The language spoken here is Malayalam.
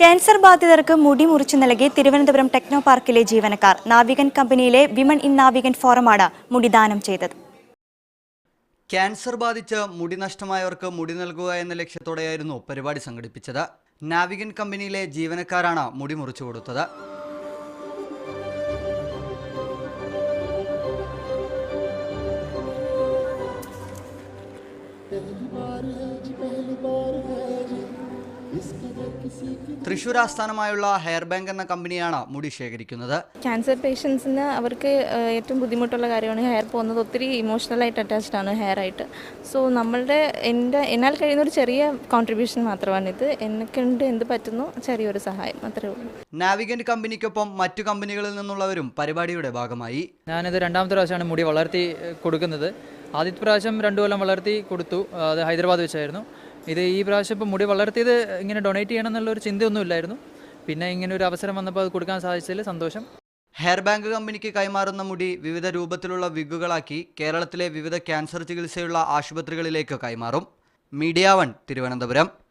ക്യാൻസർ ബാധിതർക്ക് മുടി മുറിച്ചു നൽകി തിരുവനന്തപുരം ടെക്നോ പാർക്കിലെ ജീവനക്കാർ. നാവികൻ കമ്പനിയിലെ വിമൺ ഇൻ നാവികൻ ഫോറമാണ് മുടി ദാനം ചെയ്തത്. ക്യാൻസർ ബാധിച്ച് മുടി നഷ്ടമായവർക്ക് മുടി നൽകുക എന്ന ലക്ഷ്യത്തോടെയായിരുന്നു പരിപാടി സംഘടിപ്പിച്ചത്. നാവികൻ കമ്പനിയിലെ ജീവനക്കാരാണ് മുടി മുറിച്ചു കൊടുത്തത്. തൃശൂർ ആസ്ഥാനമായുള്ള ഹെയർ ബാങ്ക് എന്ന കമ്പനിയാണ് മുടി ശേഖരിക്കുന്നത്. ക്യാൻസർ പേഷ്യൻസിന് അവർക്ക് ഏറ്റവും ബുദ്ധിമുട്ടുള്ള കാര്യമാണ് ഹെയർ പോകുന്നത്. ഒത്തിരി ഇമോഷണലായിട്ട് അറ്റാച്ച്ഡ് ആണ് ഹെയർ ആയിട്ട്. സോ എന്നാൽ കഴിയുന്ന ഒരു ചെറിയ കോൺട്രിബ്യൂഷൻ മാത്രമാണിത്. എന്നെക്കൊണ്ട് എന്ത് പറ്റുന്നു ചെറിയൊരു സഹായം അത്രേ ഉള്ളൂ. നാവികൻ കമ്പനിക്കൊപ്പം മറ്റു കമ്പനികളിൽ നിന്നുള്ളവരും പരിപാടിയുടെ ഭാഗമായി. ഞാനിത് രണ്ടാമത്തെ പ്രാവശ്യമാണ് മുടി വളർത്തി കൊടുക്കുന്നത്. ആദ്യത്തെ പ്രാവശ്യം 2 കൊല്ലം വളർത്തി കൊടുത്തു, അത് ഹൈദരാബാദ് വെച്ചായിരുന്നു. ഈ പ്രാവശ്യം ഇപ്പോൾ മുടി വളർത്തിയത് ഇങ്ങനെ ഡൊണേറ്റ് ചെയ്യണം എന്നുള്ളൊരു ചിന്തയൊന്നും ഇല്ലായിരുന്നു. പിന്നെ ഇങ്ങനെ ഒരു അവസരം വന്നപ്പോൾ അത് കൊടുക്കാൻ സാധിച്ചതിൽ സന്തോഷം. ഹെയർ ബാങ്ക് കമ്പനിക്ക് കൈമാറുന്ന മുടി വിവിധ രൂപത്തിലുള്ള വിഗുകളാക്കി കേരളത്തിലെ വിവിധ ക്യാൻസർ ചികിത്സയുള്ള ആശുപത്രികളിലേക്ക് കൈമാറും. മീഡിയ 1 തിരുവനന്തപുരം.